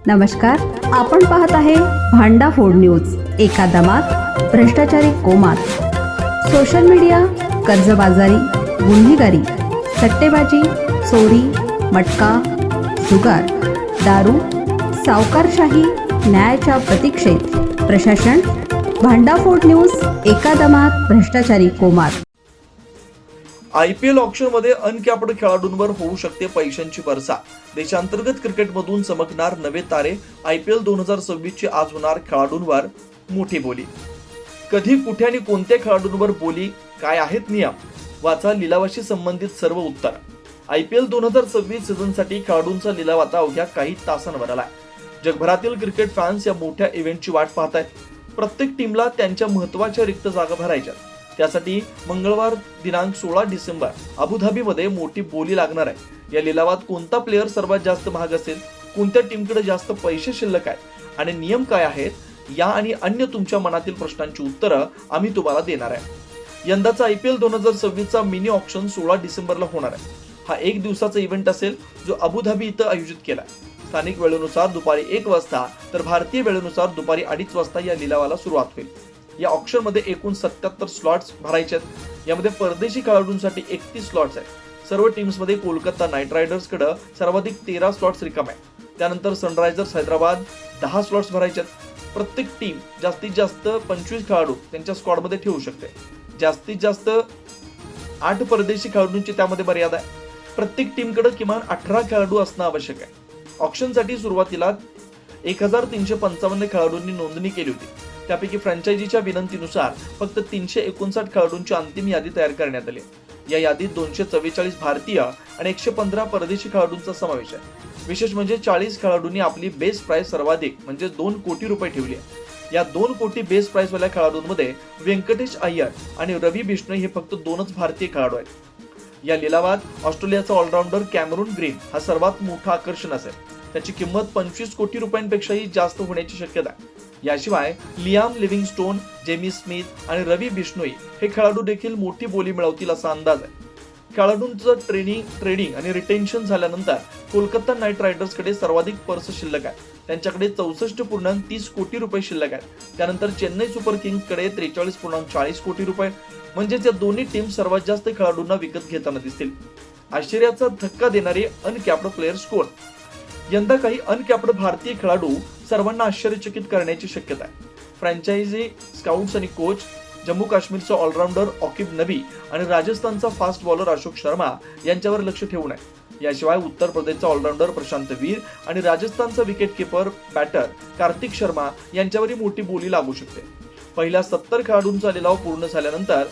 नमस्कार, आपण पाहत आहे भांडाफोड न्यूज. एका दमात भ्रष्टाचारी कोमात. सोशल मीडिया, कर्जबाजारी, गुन्हेगारी, सट्टेबाजी, चोरी, मटका, जुगार, दारू, सावकारशाही, न्यायाच्या प्रतीक्षेत प्रशासन. भांडाफोड न्यूज. एका दमात भ्रष्टाचारी कोमात. IPL ऑक्शनमध्ये अनकॅप्ड खेळाडूंवर होऊ शकते पैशांची वर्षा. देशांतर्गत क्रिकेटमधून चमकणार नवे तारे. IPL 2026 ची आज होणार खेळाडूंवर मोठी बोली. कधी, कुठे आणि कोणत्या खेळाडूंवर बोली, काय आहेत नियम, वाचा लिलावाशी संबंधित सर्व उत्तर. IPL 2026 सीझनसाठी खेळाडूंचा लिलाव आता अवघ्या काही तासांवर आलाय. जगभरातील क्रिकेट फॅन्स या मोठ्या इव्हेंटची वाट पाहत आहेत. प्रत्येक टीमला त्यांच्या महत्त्वाच्या रिक्त जागा भरायच्या. त्यासाठी मंगळवार दिनांक 16 डिसेंबर अबुधाबीमध्ये मोठी बोली लागणार आहे. या लिलावात कोणता प्लेअर सर्वात जास्त महाग असेल, कोणत्या टीमकडे जास्त पैसे शिल्लक आहेत आणि नियम काय आहेत, या आणि अन्य तुमच्या मनातील प्रश्नांची उत्तरं आम्ही तुम्हाला देणार आहे. यंदाचा IPL 2026 चा मिनी ऑक्शन 16 डिसेंबरला होणार आहे. हा एक दिवसाचा इव्हेंट असेल जो अबुधाबी इथं आयोजित केला. स्थानिक वेळेनुसार दुपारी 1 वाजता तर भारतीय वेळेनुसार दुपारी 2:30 वाजता या लिलावाला सुरुवात होईल. या ऑक्शनमध्ये एकूण 77 स्लॉट्स भरायचे आहेत. यामध्ये परदेशी खेळाडूंसाठी 31 स्लॉट्स आहेत. सर्व टीम्समध्ये कोलकाता नाईट रायडर्सकडे सर्वाधिक 13 स्लॉट्स रिकामे आहेत. त्यानंतर सनरायझर्स हैदराबाद 10 स्लॉट्स भरायचे आहेत. प्रत्येक टीम जास्तीत जास्त 25 खेळाडू त्यांच्या स्क्वॉडमध्ये ठेवू शकते. जास्तीत जास्त 8 परदेशी खेळाडूंची त्यामध्ये मर्यादा आहे. प्रत्येक टीमकडे किमान 18 खेळाडू असणं आवश्यक आहे. ऑक्शनसाठी सुरुवातीला 1355 खेळाडूंनी नोंदणी केली होती. त्यापैकी फ्रँचायझीच्या विनंतीनुसार फक्त 359 खेळाडूंची अंतिम यादी तयार करण्यात आली. या यादीत 244 भारतीय आणि 115 परदेशी खेळाडूंचा समावेश आहे. विशेष म्हणजे 40 खेळाडूंनी आपली बेस प्राइस सर्वाधिक म्हणजे 2 कोटी रुपये ठेवली आहे. या 2 कोटी बेस प्राइस वाल्या खेळाडूंमध्ये व्यंकटेश अय्यर आणि रवी बिश्नोई हे फक्त 2च भारतीय खेळाडू आहेत. या लिलावात ऑस्ट्रेलियाचा ऑलराऊंडर कॅमेरून ग्रीन हा सर्वात मोठं आकर्षण असेल. त्याची किंमत 25 कोटी रुपयांपेक्षाही जास्त होण्याची शक्यता आहे. याशिवाय लियाम लिव्हिंगस्टोन, जेमी स्मिथ आणि रवी बिश्नोई हे खेळाडू देखील मोठी बोली मिळवतील असा अंदाज आहे. खेळाडूंचं ट्रेडिंग आणि रिटेन्शन झाल्यानंतर कोलकाता नाईट रायडर्सकडे सर्वाधिक पर्स शिल्लक आहे. त्यांच्याकडे 64.30 कोटी रुपये शिल्लक आहेत. त्यानंतर चेन्नई सुपर किंग्सकडे 43.40 कोटी रुपये. म्हणजेच या दोन्ही टीम सर्वात जास्त खेळाडूंना विकत घेताना दिसतील. आश्चर्याचा धक्का देणारे अनकॅप्ड प्लेयर्स कोण? यंदा काही अनकॅप्ड भारतीय खेळाडू सर्वांना आश्चर्यचकित करण्याची शक्यता आहे. फ्रँचायझी स्काउट्स आणि कोच जम्मू काश्मीरचा ऑलराऊंडर ऑकिब नबी आणि राजस्थानचा फास्ट बॉलर अशोक शर्मा यांच्यावर लक्ष ठेवून आहे. याशिवाय उत्तर प्रदेशचा ऑलराऊंडर प्रशांत वीर आणि राजस्थानचा विकेटकीपर बॅटर कार्तिक शर्मा यांच्यावरही मोठी बोली लागू शकते. पहिल्या 70 खेळाडूंचा लिलाव पूर्ण झाल्यानंतर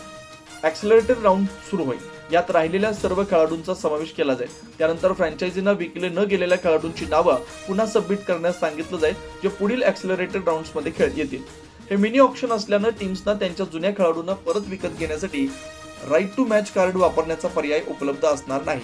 ॲक्सेलरेटेड राऊंड सुरू होईल. यात राहिलेल्या सर्व खेळाडूंचा समावेश केला जाईल. त्यानंतर फ्रँचायझींना विकले न गेलेल्या खेळाडूंची नावं पुन्हा सबमिट करण्यास सांगितलं जाईल, जे पुढील ॲक्सेलरेटेड राऊंड्समध्ये येतील. हे मिनी ऑक्शन असल्यानं टीम्सना त्यांच्या जुन्या खेळाडूंना परत विकत घेण्यासाठी राईट टू मॅच कार्ड वापरण्याचा पर्याय उपलब्ध असणार नाही.